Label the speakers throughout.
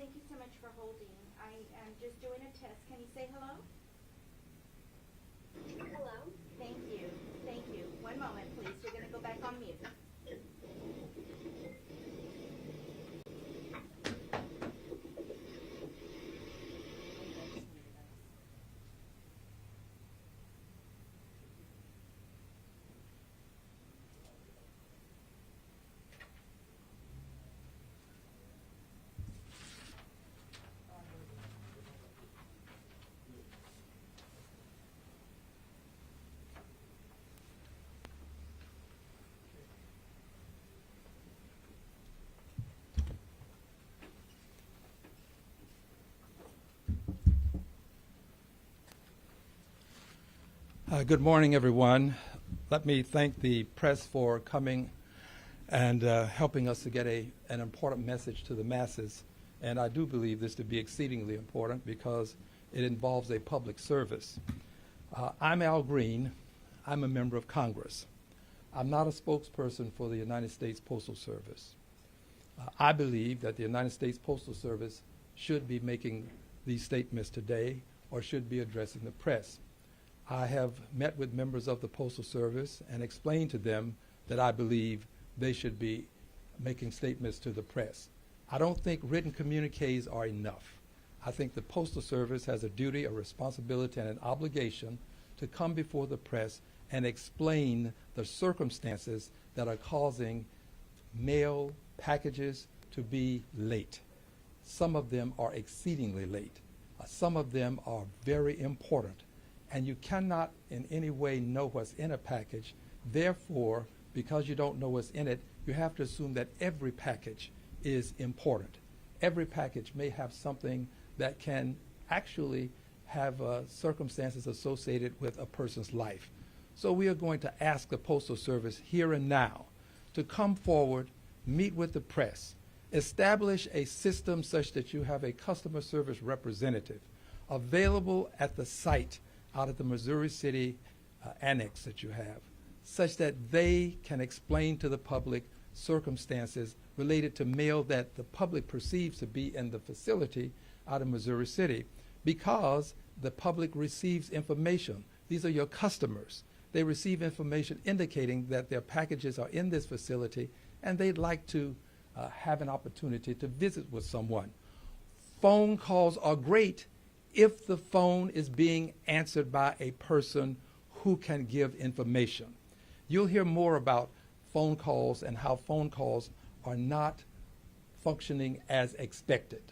Speaker 1: Thank you so much for holding. I am just doing a test. Can you say hello?
Speaker 2: Hello.
Speaker 1: Thank you. Thank you. One moment, please. You're going to go back on mute.
Speaker 3: Good morning, everyone. Let me thank the press for coming and helping us to get an important message to the masses. And I do believe this to be exceedingly important because it involves a public service. I'm Al Green. I'm a member of Congress. I'm not a spokesperson for the United States Postal Service. I believe that the United States Postal Service should be making these statements today or should be addressing the press. I have met with members of the Postal Service and explained to them that I believe they should be making statements to the press. I don't think written communiques are enough. I think the Postal Service has a duty, a responsibility, and an obligation to come before the press and explain the circumstances that are causing mail packages to be late. Some of them are exceedingly late. Some of them are very important. And you cannot in any way know what's in a package. Therefore, because you don't know what's in it, you have to assume that every package is important. Every package may have something that can actually have circumstances associated with a person's life. So we are going to ask the Postal Service here and now to come forward, meet with the press, establish a system such that you have a customer service representative available at the site out of the Missouri City annex that you have, such that they can explain to the public circumstances related to mail that the public perceives to be in the facility out of Missouri City, because the public receives information. These are your customers. They receive information indicating that their packages are in this facility and they'd like to have an opportunity to visit with someone. Phone calls are great if the phone is being answered by a person who can give information. You'll hear more about phone calls and how phone calls are not functioning as expected.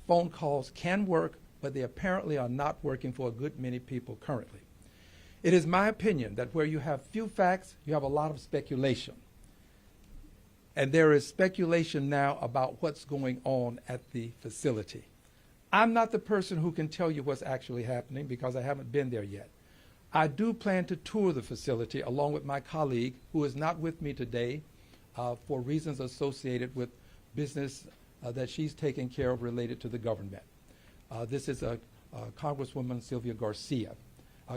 Speaker 3: Phone calls can work, but they apparently are not working for a good many people currently. It is my opinion that where you have few facts, you have a lot of speculation. And there is speculation now about what's going on at the facility. I'm not the person who can tell you what's actually happening because I haven't been there yet. I do plan to tour the facility along with my colleague who is not with me today for reasons associated with business that she's taking care of related to the government. This is Congresswoman Sylvia Garcia.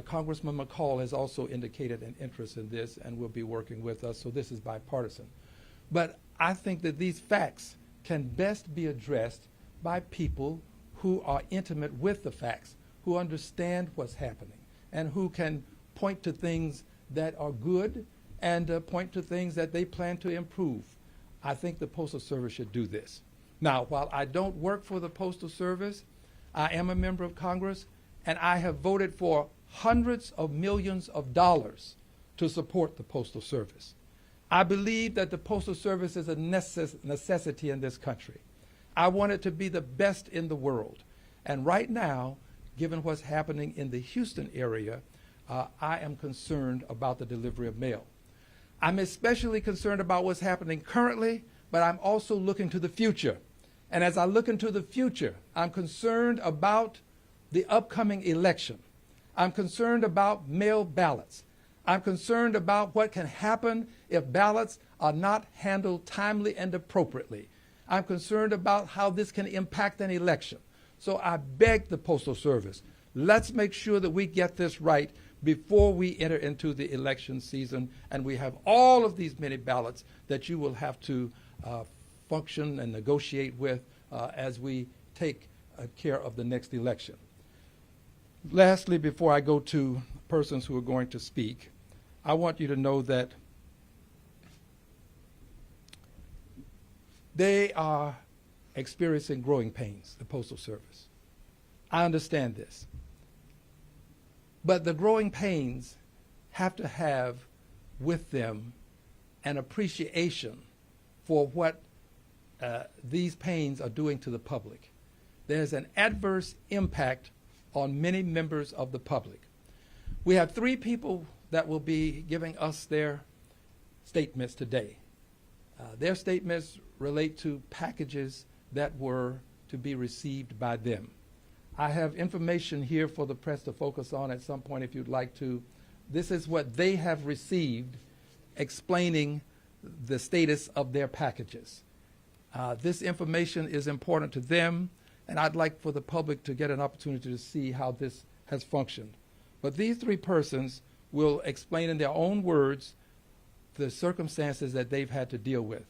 Speaker 3: Congressman McCall has also indicated an interest in this and will be working with us, so this is bipartisan. But I think that these facts can best be addressed by people who are intimate with the facts, who understand what's happening, and who can point to things that are good and point to things that they plan to improve. I think the Postal Service should do this. Now, while I don't work for the Postal Service, I am a member of Congress, and I have voted for hundreds of millions of dollars to support the Postal Service. I believe that the Postal Service is a necessity in this country. I want it to be the best in the world. And right now, given what's happening in the Houston area, I am concerned about the delivery of mail. I'm especially concerned about what's happening currently, but I'm also looking to the future. And as I look into the future, I'm concerned about the upcoming election. I'm concerned about mail ballots. I'm concerned about what can happen if ballots are not handled timely and appropriately. I'm concerned about how this can impact an election. So I beg the Postal Service, let's make sure that we get this right before we enter into the election season and we have all of these many ballots that you will have to function and negotiate with as we take care of the next election. Lastly, before I go to persons who are going to speak, I want you to know that they are experiencing growing pains, the Postal Service. I understand this. But the growing pains have to have with them an appreciation for what these pains are doing to the public. There's an adverse impact on many members of the public. We have 3 people that will be giving us their statements today. Their statements relate to packages that were to be received by them. I have information here for the press to focus on at some point if you'd like to. This is what they have received explaining the status of their packages. This information is important to them, and I'd like for the public to get an opportunity to see how this has functioned. But these 3 persons will explain in their own words the circumstances that they've had to deal with.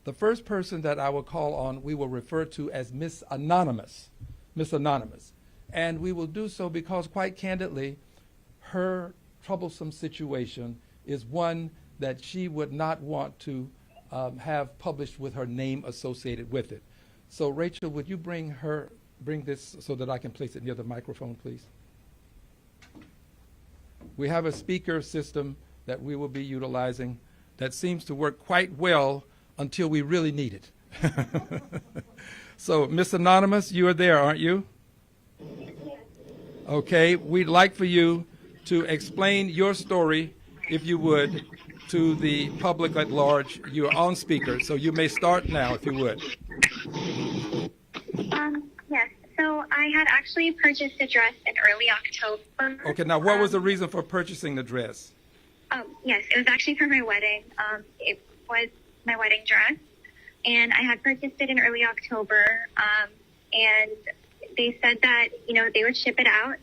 Speaker 3: The first person that I will call on, we will refer to as Miss Anonymous. Miss Anonymous. And we will do so because, quite candidly, her troublesome situation is one that she would not want to have published with her name associated with it. So, Rachel, would you bring this so that I can place it near the microphone, please? We have a speaker system that we will be utilizing that seems to work quite well until we really need it. So, Miss Anonymous, you are there, aren't you? Okay, we'd like for you to explain your story, if you would, to the public at large. You are on speaker, so you may start now, if you would.
Speaker 2: Yes, so I had actually purchased a dress in early October.
Speaker 3: Okay, now what was the reason for purchasing the dress?
Speaker 2: Yes, it was actually for my wedding. It was my wedding dress, and I had purchased it in early October, and they said that, they would ship it out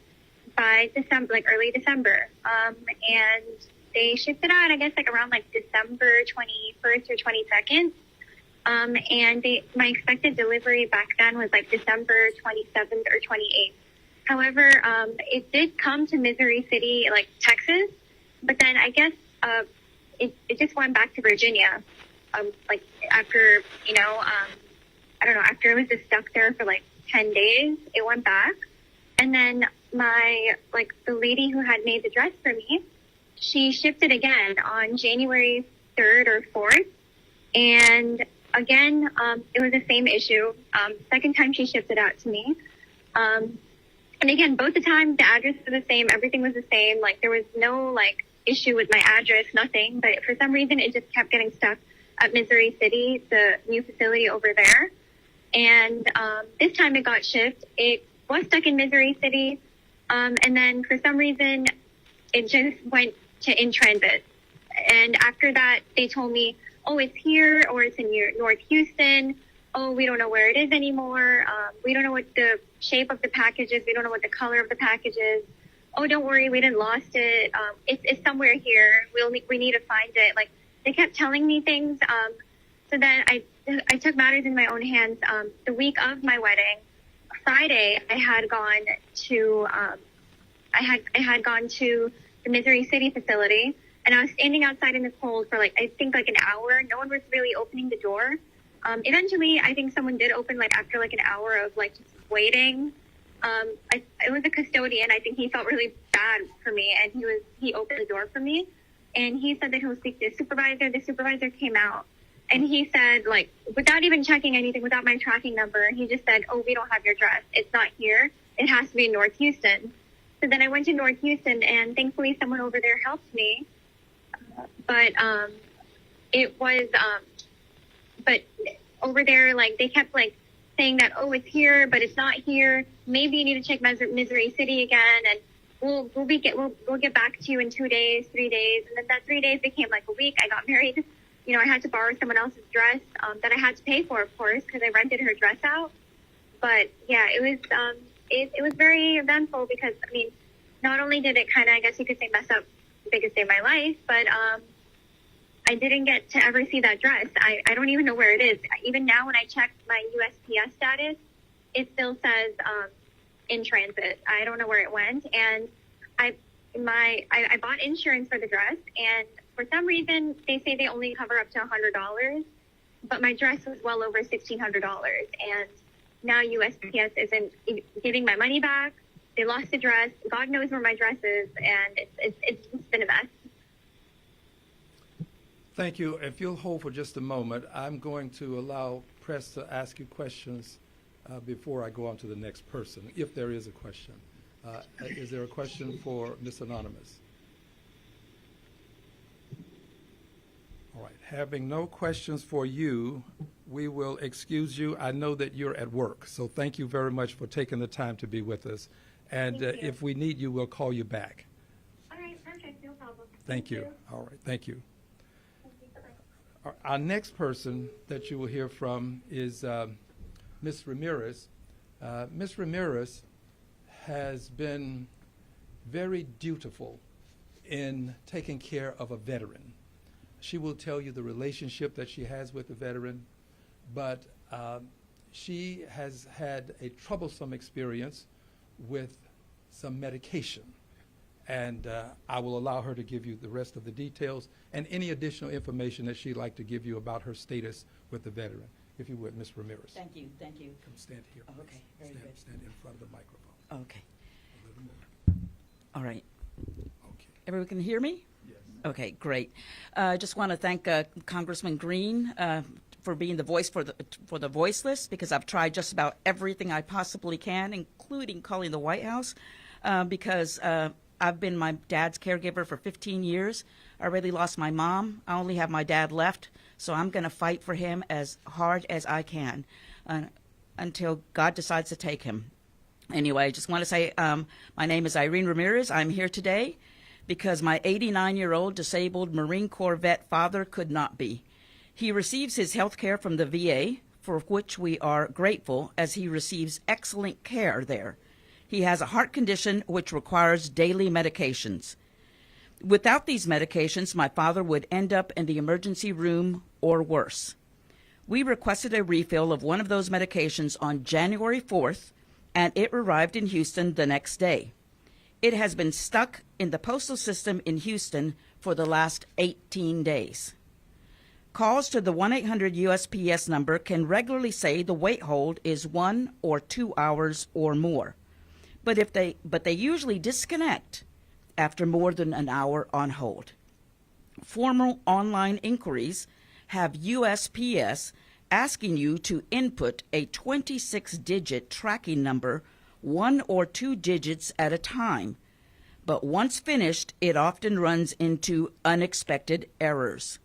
Speaker 2: by December, like early December, and they shipped it out, I guess, around December 21st or 22nd, and my expected delivery back then was December 27th or 28th. However, it did come to Missouri City, Texas, but then I guess it just went back to Virginia, after, I don't know, after it was just stuck there for 10 days, it went back. And then the lady who had made the dress for me, she shipped it again on January 3rd or 4th. And again, it was the same issue. Second time she shipped it out to me. And again, both the times the address was the same. Everything was the same. There was no issue with my address, nothing. But for some reason, it just kept getting stuck at Missouri City, the new facility over there. And this time it got shipped. It was stuck in Missouri City. And then for some reason, it just went to in transit. And after that, they told me, oh, it's here, or it's in North Houston. Oh, we don't know where it is anymore. We don't know what the shape of the package is. We don't know what the color of the package is. Oh, don't worry, we didn't lost it. It's somewhere here. We need to find it. They kept telling me things. So then I took matters in my own hands. The week of my wedding, Friday, I had gone to I had gone to the Missouri City facility, and I was standing outside in the cold for I think an hour. No one was really opening the door. Eventually, I think someone did open after an hour of just waiting. It was a custodian. I think he felt really bad for me, and he opened the door for me, and he said that he would speak to the supervisor. The supervisor came out, and he said, without even checking anything, without my tracking number, he just said, oh, we don't have your dress. It's not here. It has to be in North Houston. So then I went to North Houston, and thankfully someone over there helped me. But it was, but over there, they kept saying that, oh, it's here, but it's not here. Maybe you need to check Missouri City again, and we'll get back to you in 2 days, 3 days. And then that 3 days became a week. I got married. I had to borrow someone else's dress that I had to pay for, of course, because I rented her dress out. But yeah, it was very eventful because, not only did it kind of, I guess you could say, mess up the biggest day of my life, but I didn't get to ever see that dress. I don't even know where it is. Even now when I check my USPS status, it still says in transit. I don't know where it went. And I bought insurance for the dress, and for some reason they say they only cover up to $100, but my dress was well over $1,600, and now USPS isn't giving my money back. They lost the dress. God knows where my dress is, and it's just been a mess.
Speaker 3: Thank you. If you'll hold for just a moment, I'm going to allow press to ask you questions before I go on to the next person, if there is a question. Is there a question for Ms. Anonymous? All right. Having no questions for you, we will excuse you. I know that you're at work, so thank you very much for taking the time to be with us. And
Speaker 2: Thank you.
Speaker 3: if we need you, we'll call you back.
Speaker 2: All right, perfect, no problem.
Speaker 3: Thank you. All right. Thank you. Our next person that you will hear from is Ms. Ramirez. Ms. Ramirez has been very dutiful in taking care of a veteran. She will tell you the relationship that she has with the veteran, but she has had a troublesome experience with some medication. And I will allow her to give you the rest of the details and any additional information that she'd like to give you about her status with the veteran. If you would, Ms. Ramirez.
Speaker 4: Thank you, thank you.
Speaker 3: Come stand here.
Speaker 4: Oh, okay, very
Speaker 3: stand,
Speaker 4: good.
Speaker 3: Stand in front of the microphone.
Speaker 4: Okay,
Speaker 3: A little more.
Speaker 4: all right.
Speaker 3: Okay.
Speaker 4: Everyone can hear me?
Speaker 3: Yes.
Speaker 4: Okay, great. I just want to thank Congressman Green for being the voice for the voiceless, because I've tried just about everything I possibly can, including calling the White House, because I've been my dad's caregiver for 15 years. I already lost my mom. I only have my dad left, so I'm going to fight for him as hard as I can until God decides to take him. Anyway, I just want to say my name is Irene Ramirez. I'm here today because my 89-year-old disabled Marine Corps vet father could not be. He receives his health care from the VA, for which we are grateful, as he receives excellent care there. He has a heart condition which requires daily medications. Without these medications, my father would end up in the emergency room or worse. We requested a refill of one of those medications on January 4th, and it arrived in Houston the next day. It has been stuck in the postal system in Houston for the last 18 days. Calls to the 1-800-USPS number can regularly say the wait hold is 1 or 2 hours or more. But they usually disconnect after more than an hour on hold. Formal online inquiries have USPS asking you to input a 26-digit tracking number, 1 or 2 digits at a time. But once finished, it often runs into unexpected errors.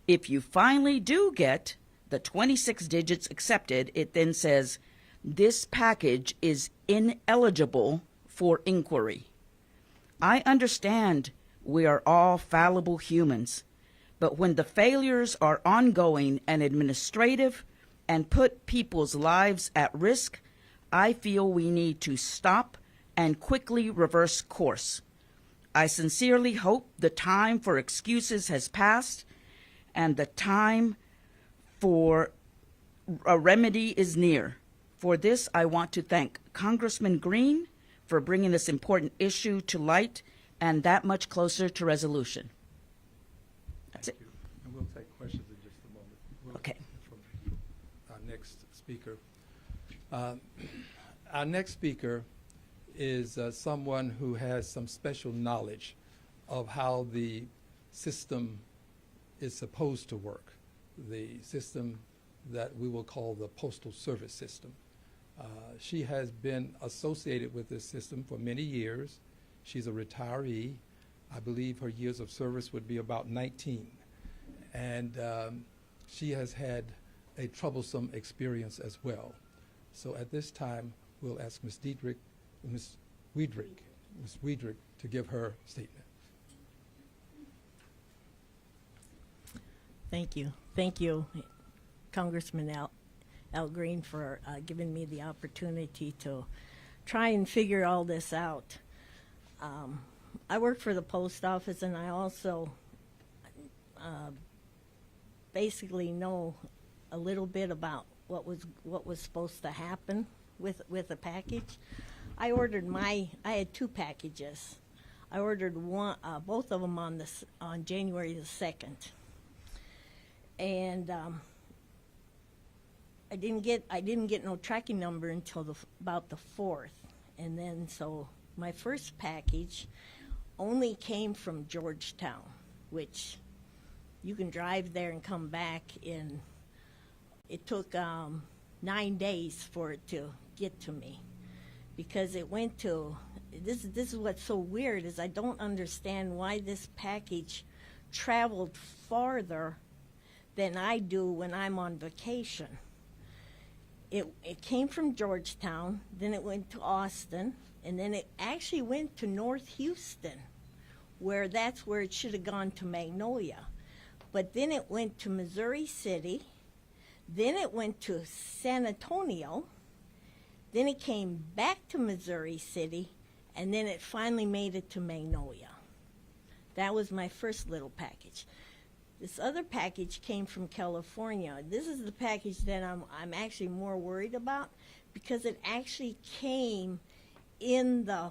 Speaker 4: If you finally do get the 26 digits accepted, it then says, "This package is ineligible for inquiry." I understand we are all fallible humans, but when the failures are ongoing and administrative and put people's lives at risk, I feel we need to stop and quickly reverse course. I sincerely hope the time for excuses has passed and the time for a remedy is near. For this, I want to thank Congressman Green for bringing this important issue to light and that much closer to resolution. That's it.
Speaker 3: Thank you. And we'll take questions in just a moment. We'll
Speaker 4: Okay.
Speaker 3: hear from our next speaker. Our next speaker is someone who has some special knowledge of how the system is supposed to work, the system that we will call the Postal Service system. She has been associated with this system for many years. She's a retiree. I believe her years of service would be about 19. And she has had a troublesome experience as well. So at this time, we'll ask Ms. Wiedrich to give her statement.
Speaker 5: Thank you. Thank you, Congressman Al Green, for giving me the opportunity to try and figure all this out. I work for the post office, and I also basically know a little bit about what was supposed to happen with a package. I had 2 packages. I ordered both of them on January the 2nd, and I didn't get no tracking number until about the 4th, and then so my first package only came from Georgetown, which you can drive there and come back in. It took 9 days for it to get to me, because it went to. This is what's so weird is I don't understand why this package traveled farther than I do when I'm on vacation. It came from Georgetown, then it went to Austin, and then it actually went to North Houston, that's where it should have gone to Magnolia. But then it went to Missouri City, then it went to San Antonio, then it came back to Missouri City, and then it finally made it to Magnolia. That was my first little package. This other package came from California. This is the package that I'm actually more worried about, because it actually came in the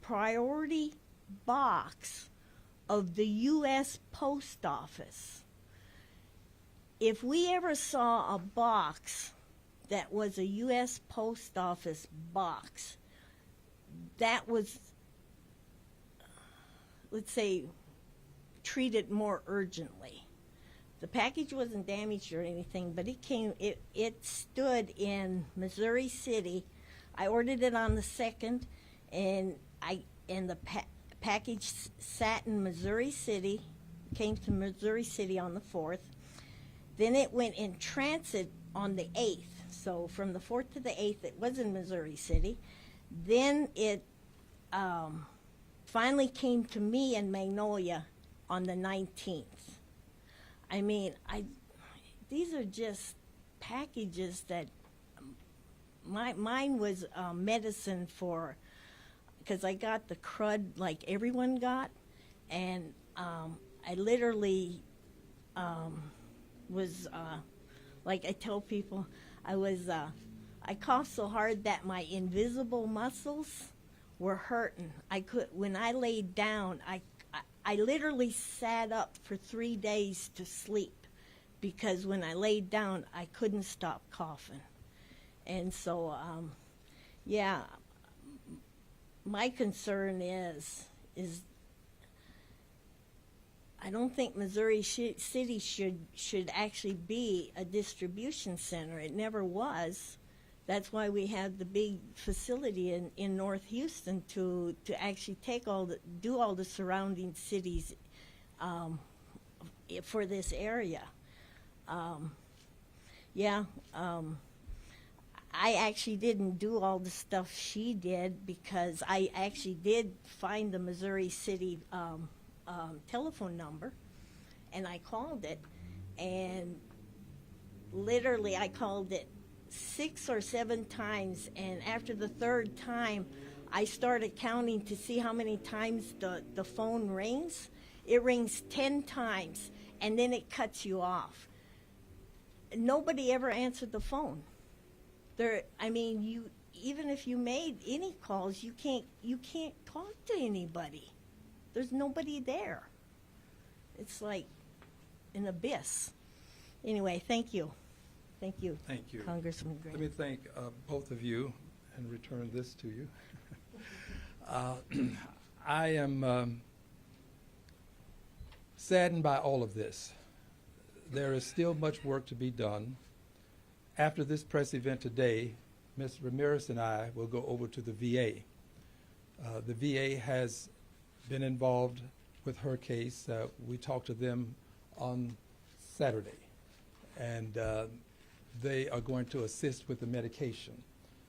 Speaker 5: priority box of the U.S. Post Office. If we ever saw a box that was a U.S. Post Office box, that was, let's say, treated more urgently. The package wasn't damaged or anything, but it stood in Missouri City. I ordered it on the 2nd, and the package sat in Missouri City, came to Missouri City on the 4th. Then it went in transit on the 8th. So from the 4th to the 8th, it was in Missouri City. Then it finally came to me in Magnolia on the 19th. I mean, these are just packages that mine was medicine for, because I got the crud like everyone got, and I literally was like I tell people, I coughed so hard that my invisible muscles were hurting. When I laid down, I literally sat up for 3 days to sleep, because when I laid down, I couldn't stop coughing. And so, yeah, my concern is I don't think Missouri City should actually be a distribution center. It never was. That's why we have the big facility in North Houston to actually do all the surrounding cities for this area. I actually didn't do all the stuff she did, because I actually did find the Missouri City telephone number, and I called it, and literally I called it 6 or 7 times, and after the 3rd time, I started counting to see how many times the phone rings. It rings 10 times, and then it cuts you off. Nobody ever answered the phone. Even if you made any calls, you can't talk to anybody. There's nobody there. It's like an abyss. Anyway, thank you. Thank you.
Speaker 3: Thank you.
Speaker 5: Congressman Green.
Speaker 3: Let me thank both of you and return this to you. I am saddened by all of this. There is still much work to be done. After this press event today, Ms. Ramirez and I will go over to the VA. The VA has been involved with her case. We talked to them on Saturday, and they are going to assist with the medication.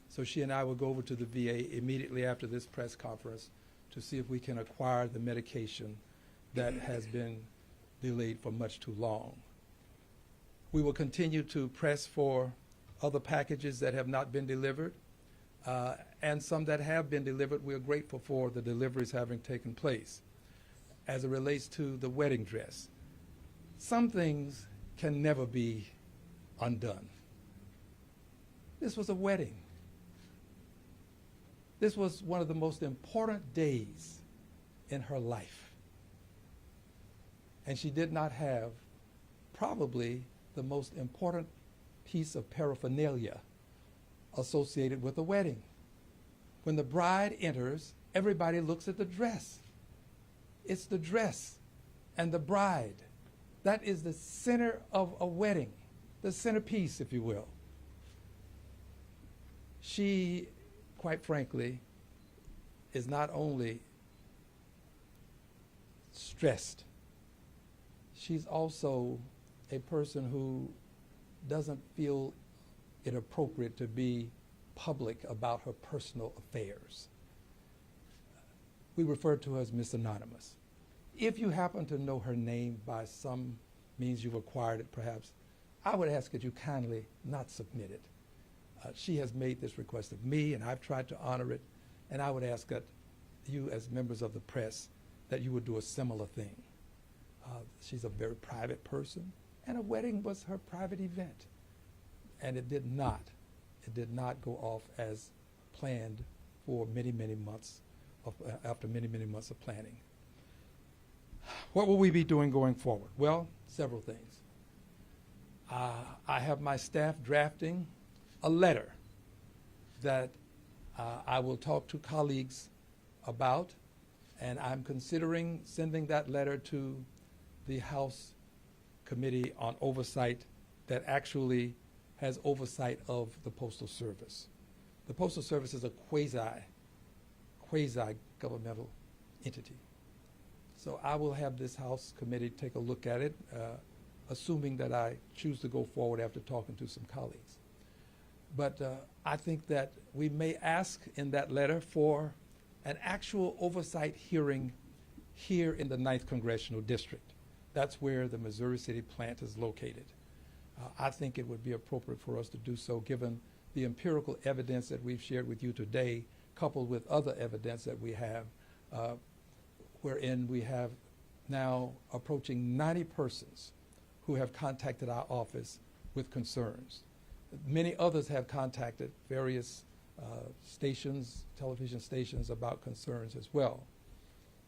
Speaker 3: So she and I will go over to the VA immediately after this press conference to see if we can acquire the medication that has been delayed for much too long. We will continue to press for other packages that have not been delivered, and some that have been delivered. We are grateful for the deliveries having taken place. As it relates to the wedding dress, some things can never be undone. This was a wedding. This was one of the most important days in her life. And she did not have probably the most important piece of paraphernalia associated with the wedding. When the bride enters, everybody looks at the dress. It's the dress and the bride. That is the center of a wedding, the centerpiece, if you will. She, quite frankly, is not only stressed, she's also a person who doesn't feel it appropriate to be public about her personal affairs. We refer to her as Miss Anonymous. If you happen to know her name by some means you've acquired it perhaps, I would ask that you kindly not submit it. She has made this request of me, and I've tried to honor it, and I would ask that you, as members of the press, that you would do a similar thing. She's a very private person, and a wedding was her private event, and it did not go off as planned for many, many months after many, many months of planning. What will we be doing going forward? Well, several things. I have my staff drafting a letter that I will talk to colleagues about, and I'm considering sending that letter to the House Committee on Oversight that actually has oversight of the Postal Service. The Postal Service is a quasi-governmental entity. So I will have this House Committee take a look at it, assuming that I choose to go forward after talking to some colleagues. But I think that we may ask in that letter for an actual oversight hearing here in the 9th Congressional District. That's where the Missouri City plant is located. I think it would be appropriate for us to do so given the empirical evidence that we've shared with you today, coupled with other evidence that we have, wherein we have now approaching 90 persons who have contacted our office with concerns. Many others have contacted various stations, television stations, about concerns as well.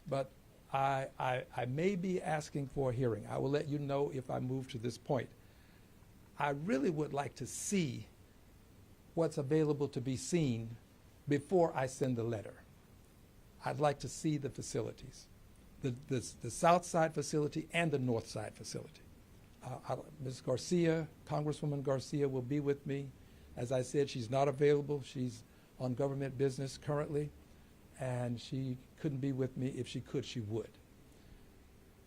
Speaker 3: But I may be asking for a hearing. I will let you know if I move to this point. I really would like to see what's available to be seen before I send the letter. I'd like to see the facilities, the South Side facility and the North Side facility. Ms. Garcia, Congresswoman Garcia, will be with me. As I said, she's not available. She's on government business currently, and she couldn't be with me. If she could, she would.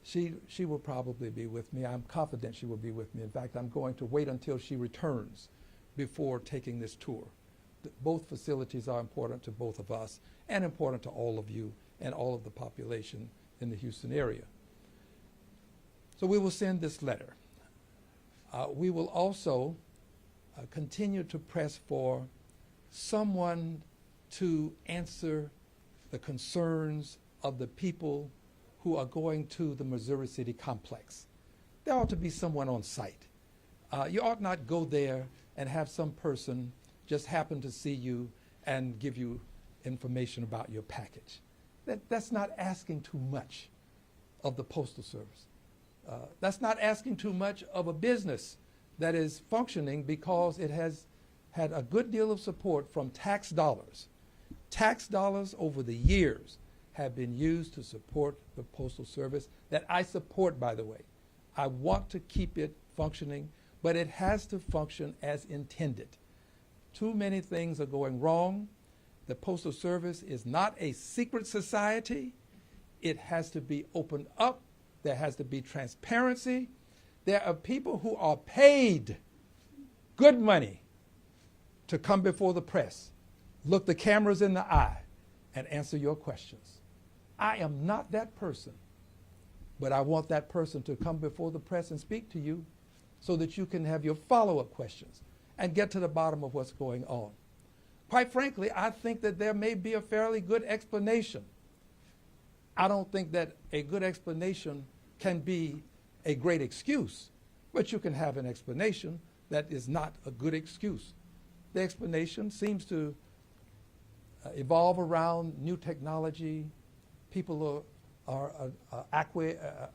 Speaker 3: She will probably be with me. I'm confident she will be with me. In fact, I'm going to wait until she returns before taking this tour. Both facilities are important to both of us and important to all of you and all of the population in the Houston area. So we will send this letter. We will also continue to press for someone to answer the concerns of the people who are going to the Missouri City complex. There ought to be someone on site. You ought not go there and have some person just happen to see you and give you information about your package. That's not asking too much of the Postal Service. That's not asking too much of a business that is functioning because it has had a good deal of support from tax dollars. Tax dollars over the years have been used to support the Postal Service, that I support, by the way. I want to keep it functioning, but it has to function as intended. Too many things are going wrong. The Postal Service is not a secret society. It has to be opened up. There has to be transparency. There are people who are paid good money to come before the press, look the cameras in the eye, and answer your questions. I am not that person, but I want that person to come before the press and speak to you so that you can have your follow-up questions and get to the bottom of what's going on. Quite frankly, I think that there may be a fairly good explanation. I don't think that a good explanation can be a great excuse, but you can have an explanation that is not a good excuse. The explanation seems to evolve around new technology. People are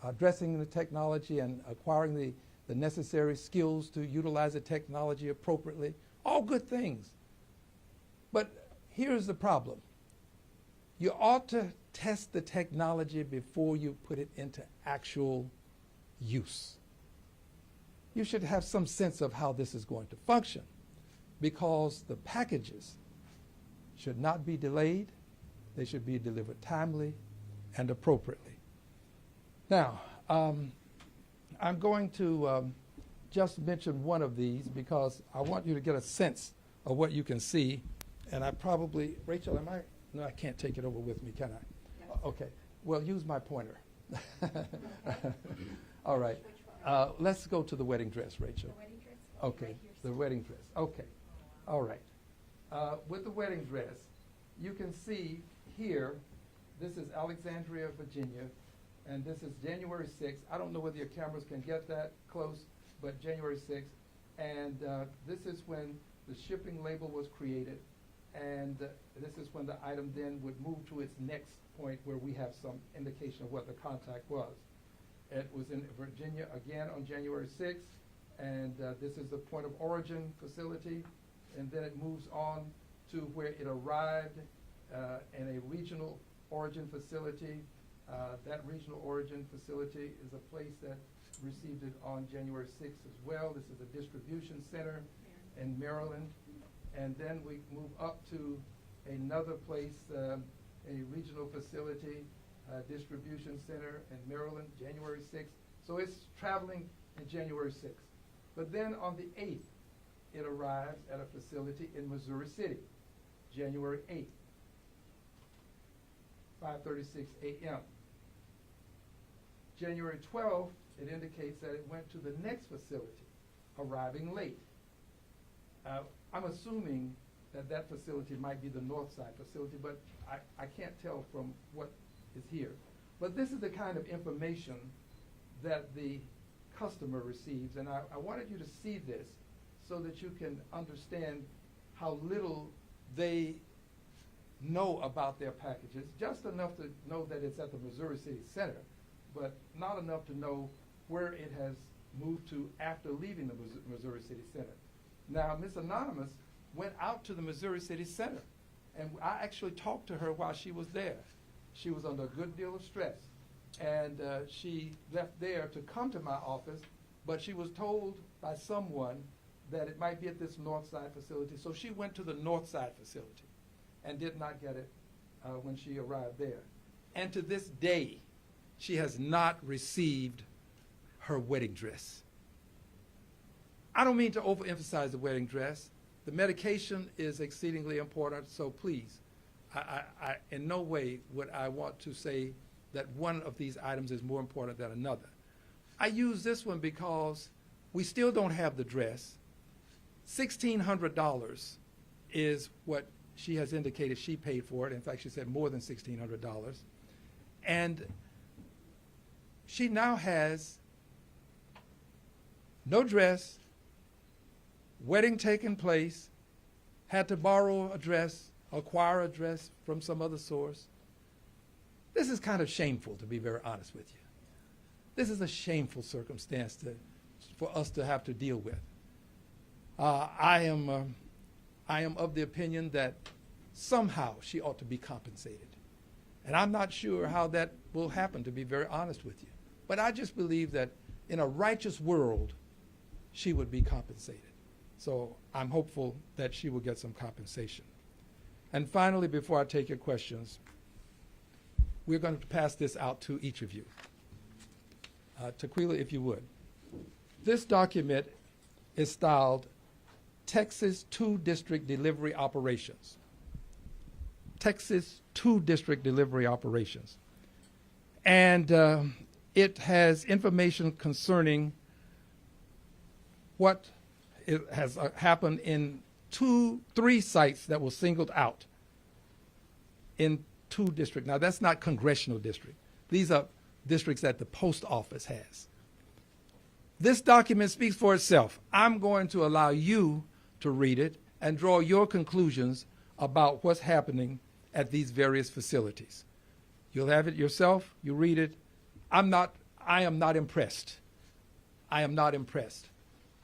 Speaker 3: addressing the technology and acquiring the necessary skills to utilize the technology appropriately. All good things. But here's the problem. You ought to test the technology before you put it into actual use. You should have some sense of how this is going to function, because the packages should not be delayed. They should be delivered timely and appropriately. Now, I'm going to just mention one of these because I want you to get a sense of what you can see. And I probably, Rachel, no, I can't take it over with me, can I?
Speaker 1: Yes.
Speaker 3: Okay. Well, use my pointer. All right. Let's go to the wedding dress, Rachel.
Speaker 1: The wedding dress?
Speaker 3: Okay,
Speaker 1: Right here,
Speaker 3: the
Speaker 1: sir.
Speaker 3: wedding dress. Okay. All right. With the wedding dress, you can see here, this is Alexandria, Virginia, and this is January 6th. I don't know whether your cameras can get that close, but January 6th. And this is when the shipping label was created, and this is when the item then would move to its next point where we have some indication of what the contact was. It was in Virginia again on January 6th, and this is the point of origin facility, and then it moves on to where it arrived in a regional origin facility. That regional origin facility is a place that received it on January 6th as well. This is a distribution center in Maryland. And then we move up to another place, a regional facility, distribution center in Maryland, January 6th. So it's traveling in January 6th. But then on the 8th, it arrives at a facility in Missouri City, January 8th, 5:36 a.m. January 12th, it indicates that it went to the next facility, arriving late. I'm assuming that that facility might be the Northside facility, but I can't tell from what is here. But this is the kind of information that the customer receives, and I wanted you to see this so that you can understand how little they know about their packages, just enough to know that it's at the Missouri City Center, but not enough to know where it has moved to after leaving the Missouri City Center. Now, Ms. Anonymous went out to the Missouri City Center, and I actually talked to her while she was there. She was under a good deal of stress, and she left there to come to my office, but she was told by someone that it might be at this Northside facility, so she went to the Northside facility and did not get it when she arrived there. And to this day, she has not received her wedding dress. I don't mean to overemphasize the wedding dress. The medication is exceedingly important, so please, I in no way would I want to say that one of these items is more important than another. I use this one because we still don't have the dress. $1,600 is what she has indicated she paid for it. In fact, she said more than $1,600. And she now has no dress, wedding taking place, had to borrow a dress, acquire a dress from some other source. This is kind of shameful, to be very honest with you. This is a shameful circumstance for us to have to deal with. I am of the opinion that somehow she ought to be compensated. And I'm not sure how that will happen, to be very honest with you. But I just believe that in a righteous world, she would be compensated. So I'm hopeful that she will get some compensation. And finally, before I take your questions, we're going to pass this out to each of you. Tequila, if you would. This document is styled Texas 2 District Delivery Operations. Texas 2 District Delivery Operations. And it has information concerning what has happened in 3 sites that were singled out in 2 districts. Now, that's not congressional district. These are districts that the post office has. This document speaks for itself. I'm going to allow you to read it and draw your conclusions about what's happening at these various facilities. You'll have it yourself. You read it. I am not impressed. I am not impressed.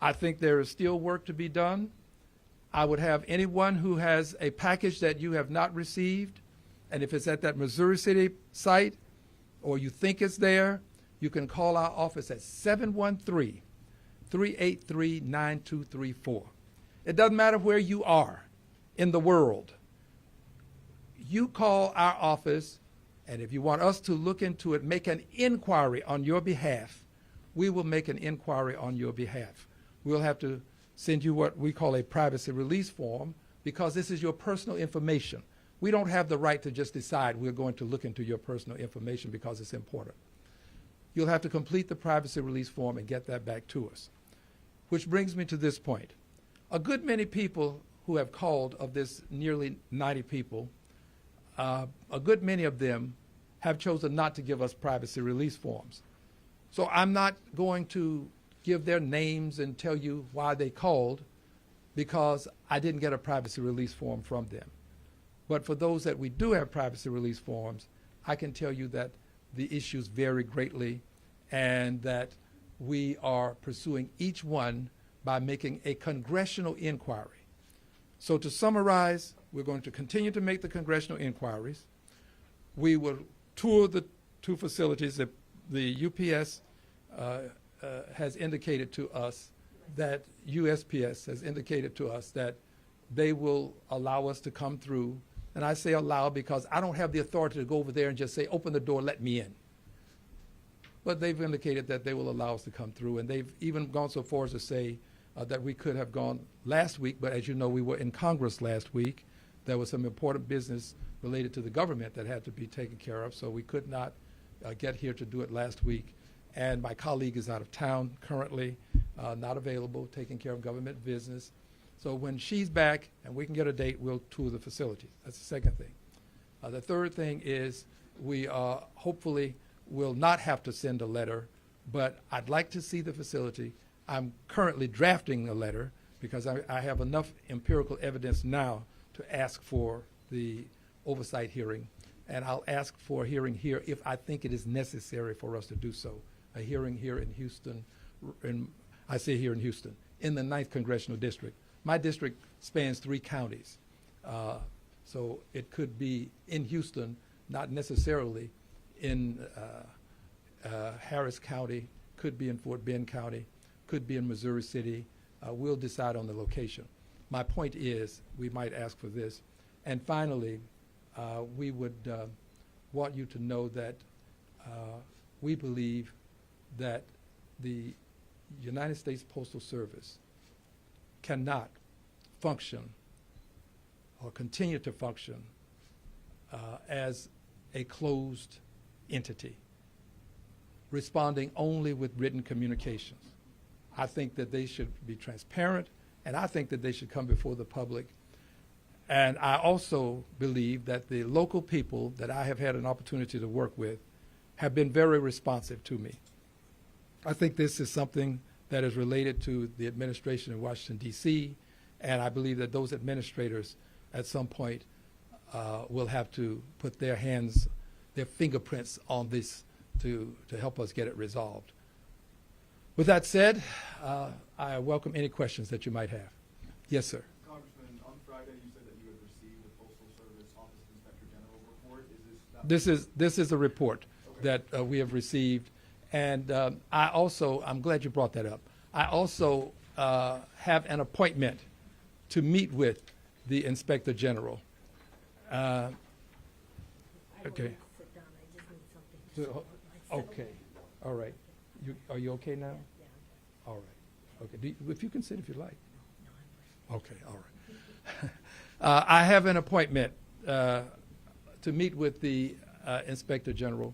Speaker 3: I think there is still work to be done. I would have anyone who has a package that you have not received, and if it's at that Missouri City site or you think it's there, you can call our office at 713-383-9234. It doesn't matter where you are in the world. You call our office, and if you want us to look into it, make an inquiry on your behalf, we will make an inquiry on your behalf. We'll have to send you what we call a privacy release form because this is your personal information. We don't have the right to just decide we're going to look into your personal information because it's important. You'll have to complete the privacy release form and get that back to us. Which brings me to this point. A good many people who have called, of this nearly 90 people, a good many of them have chosen not to give us privacy release forms. So I'm not going to give their names and tell you why they called because I didn't get a privacy release form from them. But for those that we do have privacy release forms, I can tell you that the issues vary greatly and that we are pursuing each one by making a congressional inquiry. So to summarize, we're going to continue to make the congressional inquiries. We will tour the two facilities. The UPS has indicated to us that USPS has indicated to us that they will allow us to come through. And I say allow because I don't have the authority to go over there and just say, open the door, let me in. But they've indicated that they will allow us to come through. And they've even gone so far as to say that we could have gone last week. But as you know, we were in Congress last week. There was some important business related to the government that had to be taken care of. So we could not get here to do it last week. And my colleague is out of town currently, not available, taking care of government business. So when she's back and we can get a date, we'll tour the facilities. That's the second thing. The third thing is we hopefully will not have to send a letter, but I'd like to see the facility. I'm currently drafting a letter because I have enough empirical evidence now to ask for the oversight hearing. And I'll ask for a hearing here if I think it is necessary for us to do so. A hearing here in Houston, I say here in Houston, in the 9th Congressional District. My district spans 3 counties. So it could be in Houston, not necessarily in Harris County, could be in Fort Bend County, could be in Missouri City. We'll decide on the location. My point is we might ask for this. And finally, we would want you to know that we believe that the United States Postal Service cannot function or continue to function as a closed entity, responding only with written communications. I think that they should be transparent, and I think that they should come before the public. And I also believe that the local people that I have had an opportunity to work with have been very responsive to me. I think this is something that is related to the administration in Washington, D.C., and I believe that those administrators at some point will have to put their hands, their fingerprints on this to help us get it resolved. With that said, I welcome any questions that you might have. Yes, sir.
Speaker 6: Congressman, on Friday you said that you had received the Postal Service Office Inspector General report.
Speaker 3: This is a report that we have received, and I'm glad you brought that up. I also have an appointment to meet with the Inspector General. Okay.
Speaker 5: Sit down. I just need something to support myself.
Speaker 3: Okay. All right. Are you okay now?
Speaker 5: Yeah.
Speaker 3: All right. Okay. If you can sit if you like. Okay. All right. I have an appointment to meet with the Inspector General.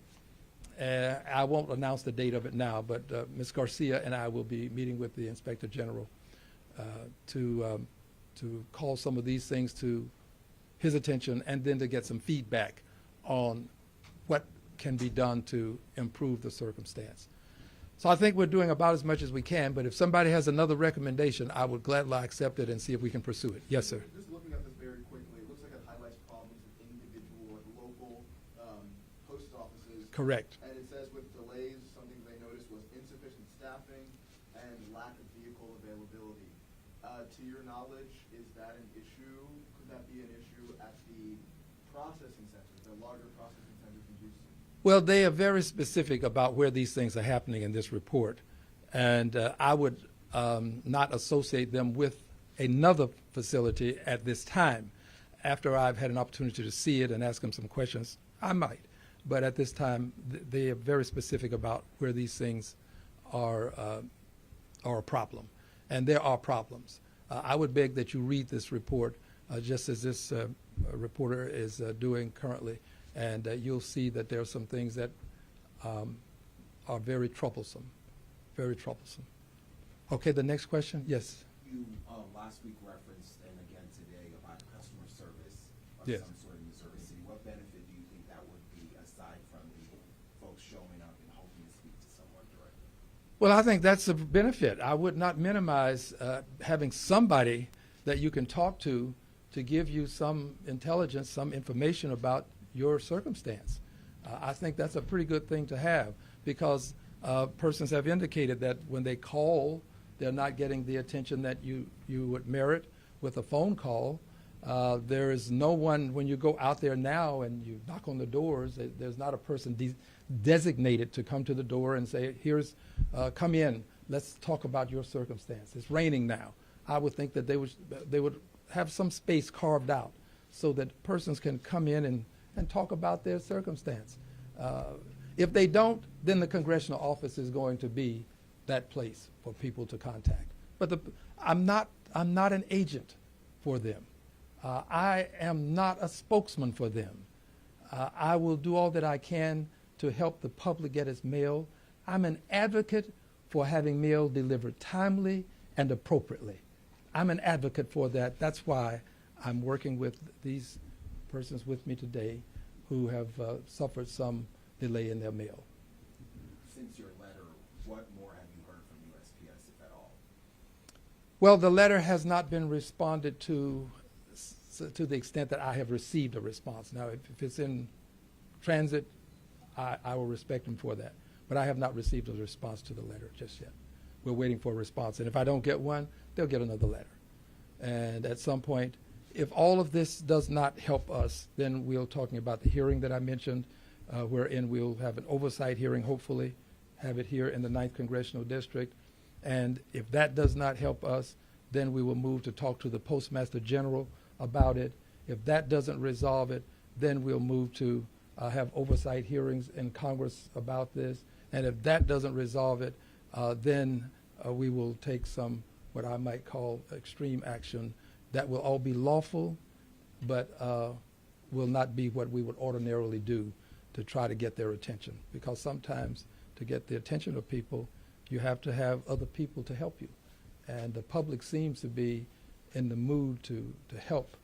Speaker 3: I won't announce the date of it now, but Ms. Garcia and I will be meeting with the Inspector General to call some of these things to his attention and then to get some feedback on what can be done to improve the circumstance. So I think we're doing about as much as we can, but if somebody has another recommendation, I would gladly accept it and see if we can pursue it. Yes, sir.
Speaker 6: Just looking at this very quickly, it looks like at
Speaker 3: Correct.
Speaker 6: And it says with delays, something they noticed was insufficient staffing and lack of vehicle availability. To your knowledge, is that an issue? Could that be an issue at the processing centers, the larger processing centers in Houston?
Speaker 3: Well, they are very specific about where these things are happening in this report, and I would not associate them with another facility at this time. After I've had an opportunity to see it and ask them some questions, I might. But at this time, they are very specific about where these things are a problem, and there are problems. I would beg that you read this report, just as this reporter is doing currently, and you'll see that there are some things that are very troublesome, very troublesome. Okay, the next question? Yes.
Speaker 7: You last week referenced, and again today, about customer service of
Speaker 3: Yes.
Speaker 7: some sort in Missouri City. What benefit do you think that would be, aside from the folks showing up and hoping to speak to someone directly?
Speaker 3: Well, I think that's a benefit. I would not minimize having somebody that you can talk to give you some intelligence, some information about your circumstance. I think that's a pretty good thing to have, because persons have indicated that when they call, they're not getting the attention that you would merit with a phone call. There is no one, when you go out there now and you knock on the doors, there's not a person designated to come to the door and say, come in, let's talk about your circumstance. It's raining now. I would think that they would have some space carved out so that persons can come in and talk about their circumstance. If they don't, then the congressional office is going to be that place for people to contact. But I'm not an agent for them. I am not a spokesman for them. I will do all that I can to help the public get its mail. I'm an advocate for having mail delivered timely and appropriately. I'm an advocate for that. That's why I'm working with these persons with me today who have suffered some delay in their mail.
Speaker 7: Since your letter, what more have you heard from USPS, if at all?
Speaker 3: Well, the letter has not been responded to the extent that I have received a response. Now, if it's in transit, I will respect them for that. But I have not received a response to the letter just yet. We're waiting for a response. And if I don't get one, they'll get another letter. And at some point, if all of this does not help us, then we're talking about the hearing that I mentioned, wherein we'll have an oversight hearing, hopefully, have it here in the 9th Congressional District. And if that does not help us, then we will move to talk to the Postmaster General about it. If that doesn't resolve it, then we'll move to have oversight hearings in Congress about this. And if that doesn't resolve it, then we will take some, what I might call extreme action that will all be lawful, but will not be what we would ordinarily do to try to get their attention. Because sometimes to get the attention of people, you have to have other people to help you. And the public seems to be in the mood to help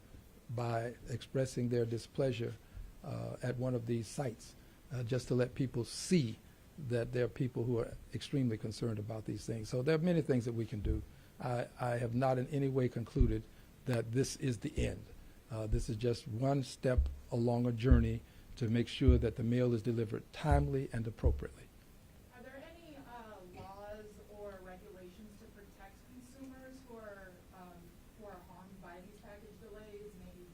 Speaker 3: by expressing their displeasure at one of these sites, just to let people see that there are people who are extremely concerned about these things. So there are many things that we can do. I have not in any way concluded that this is the end. This is just one step along a journey to make sure that the mail is delivered timely and appropriately.
Speaker 8: Are there any laws or regulations to protect consumers who are harmed by these package delays, maybe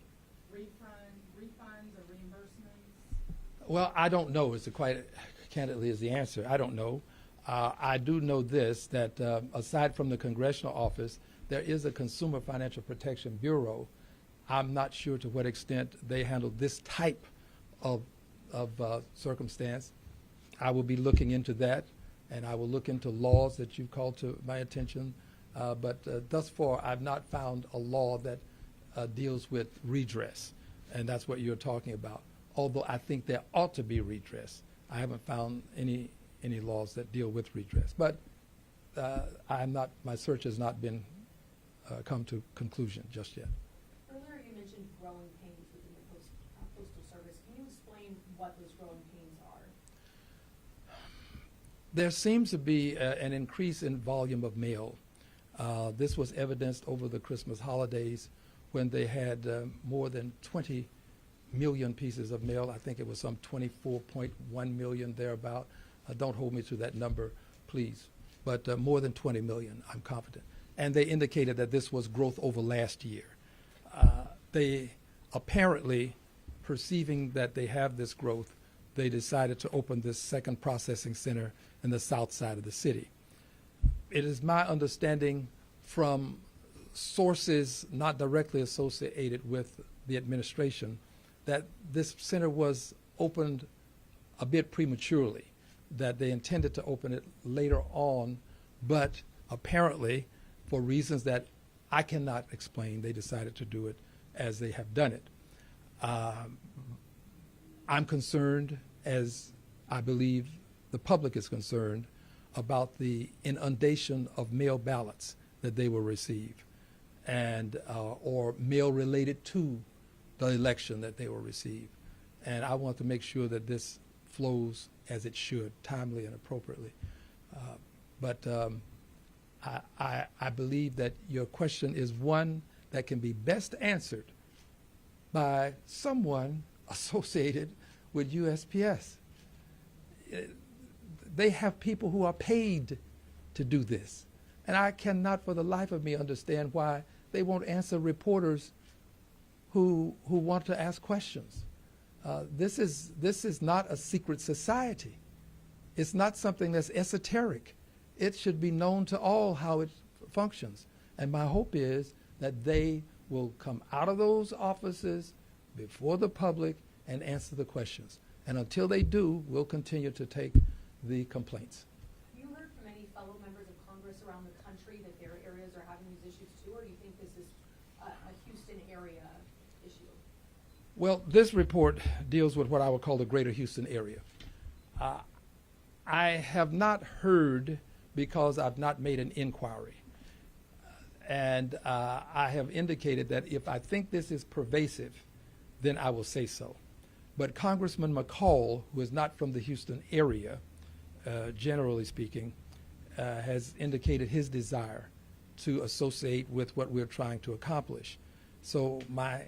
Speaker 8: refunds or reimbursements?
Speaker 3: Well, I don't know. It's quite candidly is the answer. I don't know. I do know this, that aside from the congressional office, there is a Consumer Financial Protection Bureau. I'm not sure to what extent they handle this type of circumstance. I will be looking into that, and I will look into laws that you've called to my attention. But thus far, I've not found a law that deals with redress, and that's what you're talking about. Although I think there ought to be redress. I haven't found any laws that deal with redress. But my search has not been come to conclusion just yet.
Speaker 9: Earlier you mentioned growing pains within the Postal Service. Can you explain what those growing pains are?
Speaker 3: There seems to be an increase in volume of mail. This was evidenced over the Christmas holidays when they had more than 20 million pieces of mail. I think it was some 24.1 million thereabout. Don't hold me to that number, please. But more than 20 million, I'm confident. And they indicated that this was growth over last year. They apparently, perceiving that they have this growth, they decided to open this second processing center in the south side of the city. It is my understanding from sources not directly associated with the administration that this center was opened a bit prematurely, that they intended to open it later on, but apparently, for reasons that I cannot explain, they decided to do it as they have done it. I'm concerned, as I believe the public is concerned, about the inundation of mail ballots that they will receive, and or mail related to the election that they will receive. And I want to make sure that this flows as it should, timely and appropriately. I believe that your question is one that can be best answered by someone associated with USPS. They have people who are paid to do this. And I cannot for the life of me understand why they won't answer reporters who want to ask questions. This is not a secret society. It's not something that's esoteric. It should be known to all how it functions. And my hope is that they will come out of those offices before the public and answer the questions. And until they do, we'll continue to take the complaints.
Speaker 9: Have you heard from any fellow members of Congress around the country that their areas are having these issues too, or do you think this is a Houston area issue?
Speaker 3: Well, this report deals with what I would call the greater Houston area. I have not heard because I've not made an inquiry. And I have indicated that if I think this is pervasive, then I will say so. But Congressman McCall, who is not from the Houston area, generally speaking, has indicated his desire to associate with what we're trying to accomplish. So my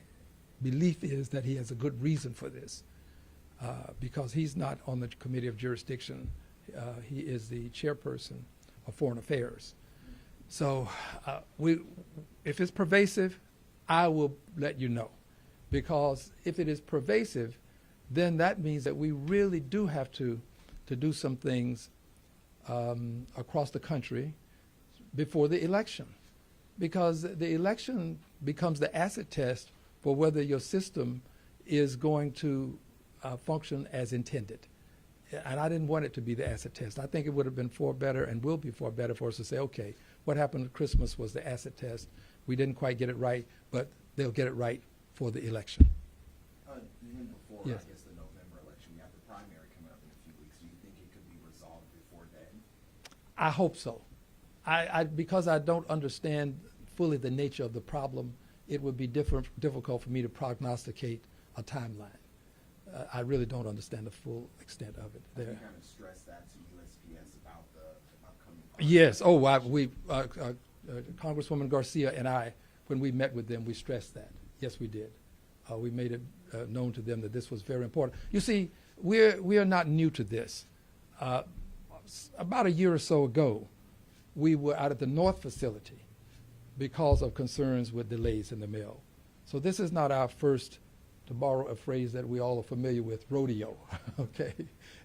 Speaker 3: belief is that he has a good reason for this, because he's not on the Committee of Jurisdiction. He is the chairperson of Foreign Affairs. So if it's pervasive, I will let you know, because if it is pervasive, then that means that we really do have to do some things across the country before the election, because the election becomes the acid test for whether your system is going to function as intended. And I didn't want it to be the acid test. I think it would have been far better and will be far better for us to say, okay, what happened at Christmas was the acid test. We didn't quite get it right, but they'll get it right for the election.
Speaker 7: Even before,
Speaker 3: Yes.
Speaker 7: I guess, the November election, we have the primary coming up in a few weeks. Do you think it could be resolved before then?
Speaker 3: I hope so. Because I don't understand fully the nature of the problem, it would be difficult for me to prognosticate a timeline. I really don't understand the full extent of it.
Speaker 7: Have
Speaker 3: There.
Speaker 7: you kind of stressed that to USPS about the upcoming?
Speaker 3: Yes. Oh, Congresswoman Garcia and I, when we met with them, we stressed that. Yes, we did. We made it known to them that this was very important. You see, we are not new to this. About a year or so ago, we were out at the North facility because of concerns with delays in the mail. So this is not our first, to borrow a phrase that we all are familiar with, rodeo, okay?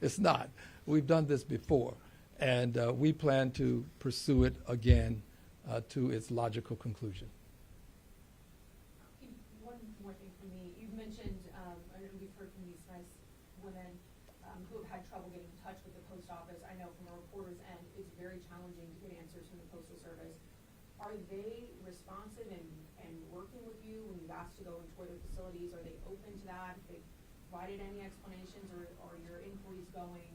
Speaker 3: It's not. We've done this before, and we plan to pursue it again to its logical conclusion.
Speaker 9: One more thing from me. You've mentioned, and we've heard from these nice women who have had trouble getting in touch with the post office. I know from a reporter's end, it's very challenging to get answers from the Postal Service. Are they responsive and working with you when you've asked to go and tour their facilities? Are they open to that? Have they provided any explanations, or are your inquiries going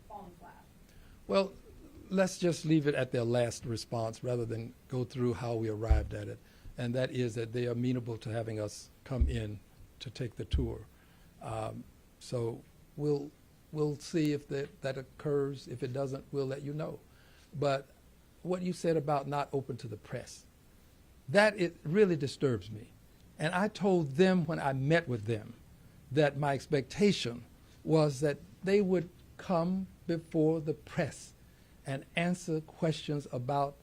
Speaker 9: falling flat?
Speaker 3: Well, let's just leave it at their last response rather than go through how we arrived at it. And that is that they are amenable to having us come in to take the tour. So we'll see if that occurs. If it doesn't, we'll let you know. But what you said about not open to the press, that it really disturbs me, And I told them when I met with them that my expectation was that they would come before the press and answer questions about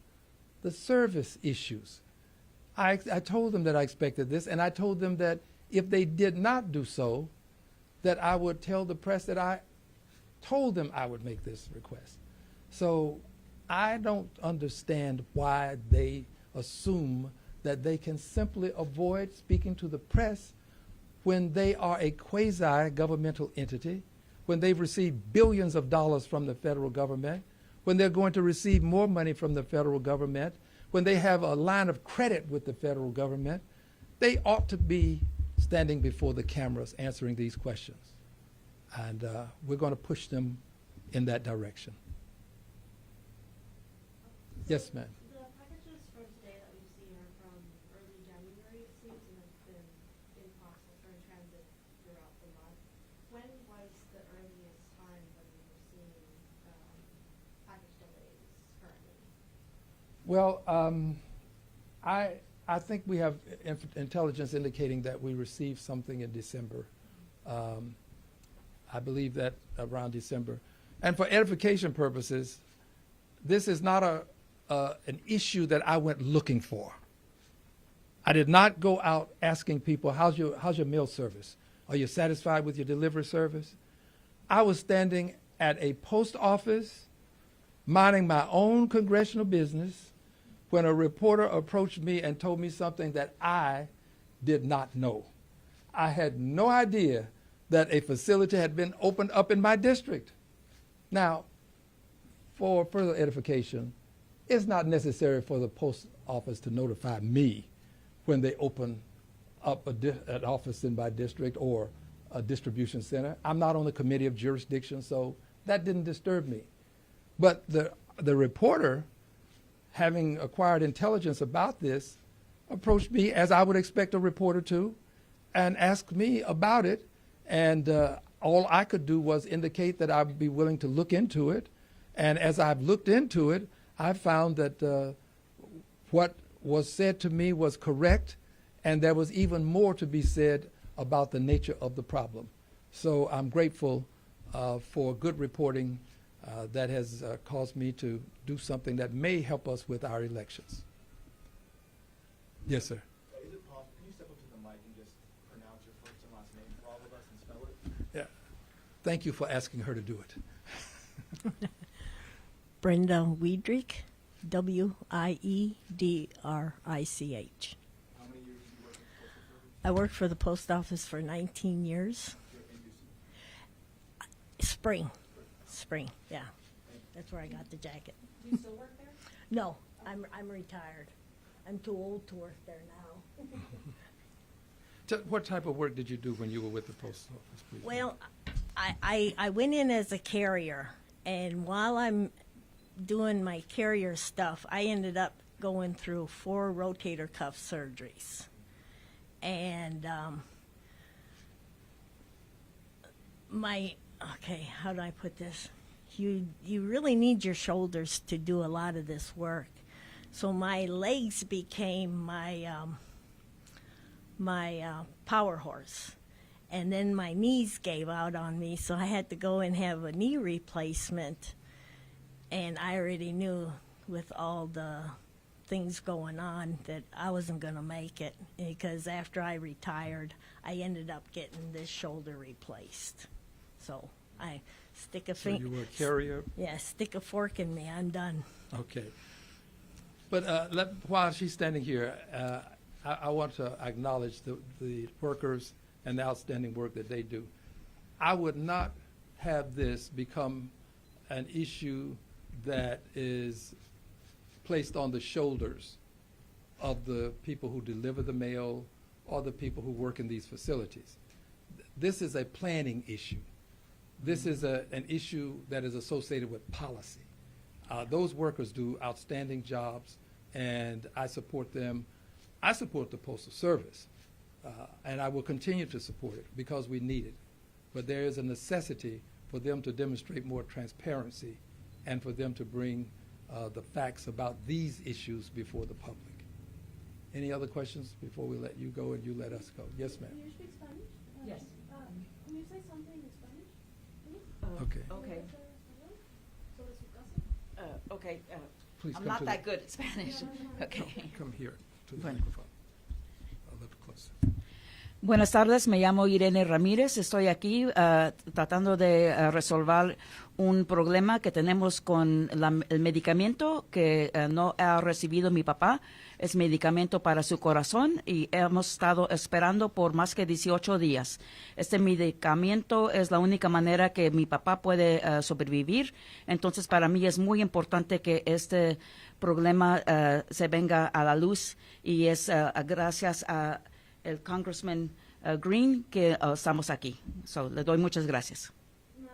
Speaker 3: the service issues. I told them that I expected this, and I told them that if they did not do so, that I would tell the press that I told them I would make this request. So I don't understand why they assume that they can simply avoid speaking to the press when they are a quasi-governmental entity, when they've received billions of dollars from the federal government, when they're going to receive more money from the federal government, when they have a line of credit with the federal government. They ought to be standing before the cameras answering these questions. And we're going to push them in that direction. Yes, ma'am.
Speaker 10: The packages from today that we've seen are from early January, it seems, and have been in process or in transit throughout the month. When was the earliest time when we were seeing package delays currently?
Speaker 3: Well, I think we have intelligence indicating that we received something in December. I believe that around December. And for edification purposes, this is not an issue that I went looking for. I did not go out asking people, how's your mail service? Are you satisfied with your delivery service? I was standing at a post office, minding my own congressional business, when a reporter approached me and told me something that I did not know. I had no idea that a facility had been opened up in my district. Now, for further edification, it's not necessary for the post office to notify me when they open up an office in my district or a distribution center. I'm not on the committee of jurisdiction, so that didn't disturb me. But the reporter, having acquired intelligence about this, approached me as I would expect a reporter to and asked me about it. And all I could do was indicate that I would be willing to look into it. And as I've looked into it, I found that what was said to me was correct, and there was even more to be said about the nature of the problem. So I'm grateful for good reporting that has caused me to do something that may help us with our elections. Yes, sir.
Speaker 6: Is it possible, can you step up to the mic and just pronounce your first and last name for all of us and spell it?
Speaker 3: Yeah. Thank you for asking her to do it.
Speaker 5: Brenda Weidrich, Wiedrich.
Speaker 6: How many years did you work in the Postal Service?
Speaker 5: I worked for the post office for 19 years.
Speaker 6: In DC?
Speaker 5: Spring, yeah. That's where I got the jacket.
Speaker 9: Do you still work there?
Speaker 5: No, I'm retired. I'm too old to work there now.
Speaker 3: What type of work did you do when you were with the post office, please?
Speaker 5: Well, I went in as a carrier, and while I'm doing my carrier stuff, I ended up going through 4 rotator cuff surgeries. And how do I put this? You really need your shoulders to do a lot of this work. So my legs became my power horse. And then my knees gave out on me, so I had to go and have a knee replacement. And I already knew with all the things going on that I wasn't going to make it, because after I retired, I ended up getting this shoulder replaced. So I stick a
Speaker 3: So you were a carrier?
Speaker 5: Yeah, stick a fork in me, I'm done.
Speaker 3: Okay. But while she's standing here, I want to acknowledge the workers and the outstanding work that they do. I would not have this become an issue that is placed on the shoulders of the people who deliver the mail or the people who work in these facilities. This is a planning issue. This is an issue that is associated with policy. Those workers do outstanding jobs, and I support them. I support the Postal Service, and I will continue to support it because we need it. But there is a necessity for them to demonstrate more transparency and for them to bring the facts about these issues before the public. Any other questions before we let you go and you let us go? Yes, ma'am.
Speaker 10: Do you speak Spanish?
Speaker 4: Yes.
Speaker 10: Can you say something in Spanish, please?
Speaker 3: Okay.
Speaker 4: Okay.
Speaker 10: Sobre su casa.
Speaker 4: Okay.
Speaker 3: Please
Speaker 4: I'm
Speaker 3: come
Speaker 4: not
Speaker 3: to
Speaker 4: that
Speaker 3: the-
Speaker 4: good at Spanish. Okay.
Speaker 3: Come here to the
Speaker 4: Bueno.
Speaker 3: microphone. A little closer.
Speaker 4: Buenas tardes, me llamo Irene Ramírez. Estoy aquí tratando de resolver un problema que tenemos con el medicamento que no ha recibido mi papá. Es medicamento para su corazón y hemos estado esperando por más que 18 días. Este medicamento es la única manera que mi papá puede sobrevivir. Entonces, para mí es muy importante que este problema se venga a la luz y es gracias a el Congressman Green que estamos aquí. So, le doy muchas gracias.
Speaker 10: No,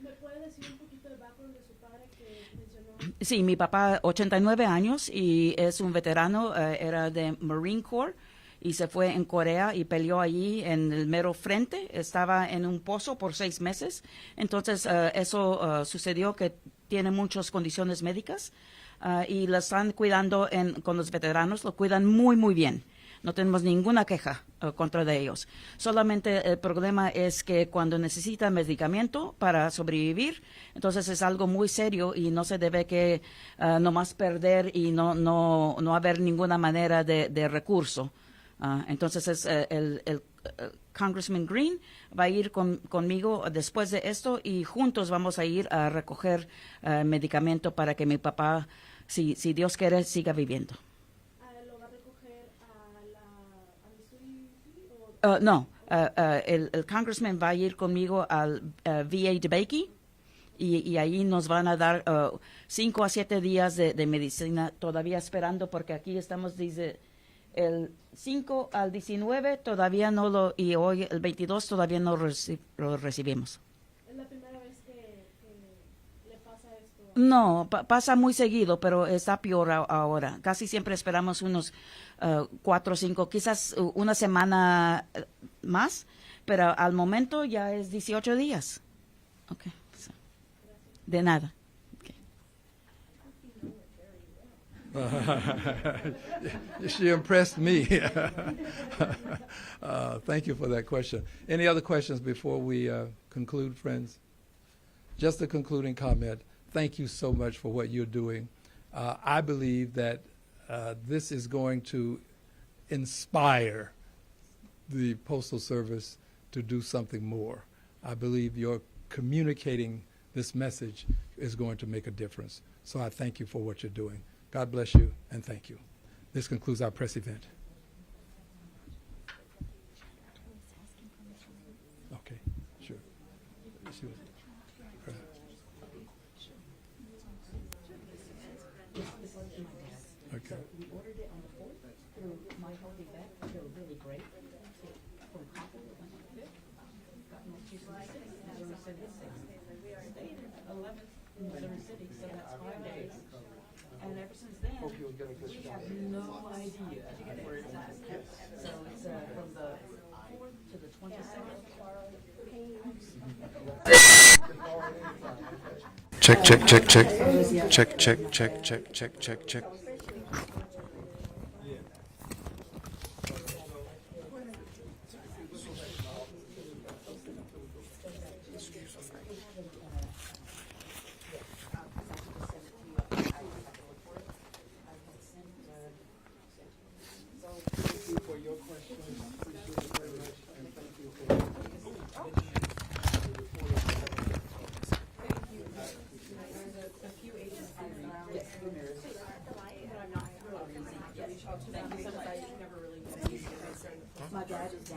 Speaker 10: ¿me puede decir un poquito del background de su padre que mencionó?
Speaker 4: Sí, mi papá, 89 años y es un veterano, era de Marine Corps y se fue en Corea y peleó allí en el mero frente. Estaba en un pozo por 6 meses. Entonces, eso sucedió que tiene muchas condiciones médicas y lo están cuidando con los veteranos, lo cuidan muy, muy bien. No tenemos ninguna queja contra de ellos. Solamente el problema es que cuando necesita medicamento para sobrevivir, entonces es algo muy serio y no se debe que nomás perder y no haber ninguna manera de recurso. Entonces es el Congressman Green va a ir conmigo después de esto y juntos vamos a ir a recoger medicamento para que mi papá, si Dios quiere, siga viviendo.
Speaker 10: ¿Lo va a recoger a Missouri o...?
Speaker 4: No, el Congressman va a ir conmigo al VA de Bakey y ahí nos van a dar 5 a 7 días de medicina, todavía esperando porque aquí estamos desde el 5 al 19 todavía no y hoy el 22 todavía no lo recibimos.
Speaker 10: ¿Es la primera vez que le pasa esto?
Speaker 4: No, pasa muy seguido, pero está peor ahora. Casi siempre esperamos unos 4 o 5, quizás una semana más, pero al momento ya es 18 días. Okay. So, de nada. Okay.
Speaker 3: She impressed me. Thank you for that question. Any other questions before we conclude, friends? Just a concluding comment. Thank you so much for what you're doing. I believe that this is going to inspire the Postal Service to do something more. I believe your communicating this message is going to make a difference. So I thank you for what you're doing. God bless you, and thank you. This concludes our press event. Okay, sure. She was- Okay.
Speaker 4: We ordered it on the 4th through My Healthy Vet. They were really great. From Copper, it went on the 5th. Got Massachusetts 6th, Missouri City 6th. Stayed at 11th in Missouri City, so that's 5 days. And ever since then, we have no idea where it's at. So it's from the 4th to the 22nd.
Speaker 7: Check, check, check, check. Check, check, check, check, check, check, check.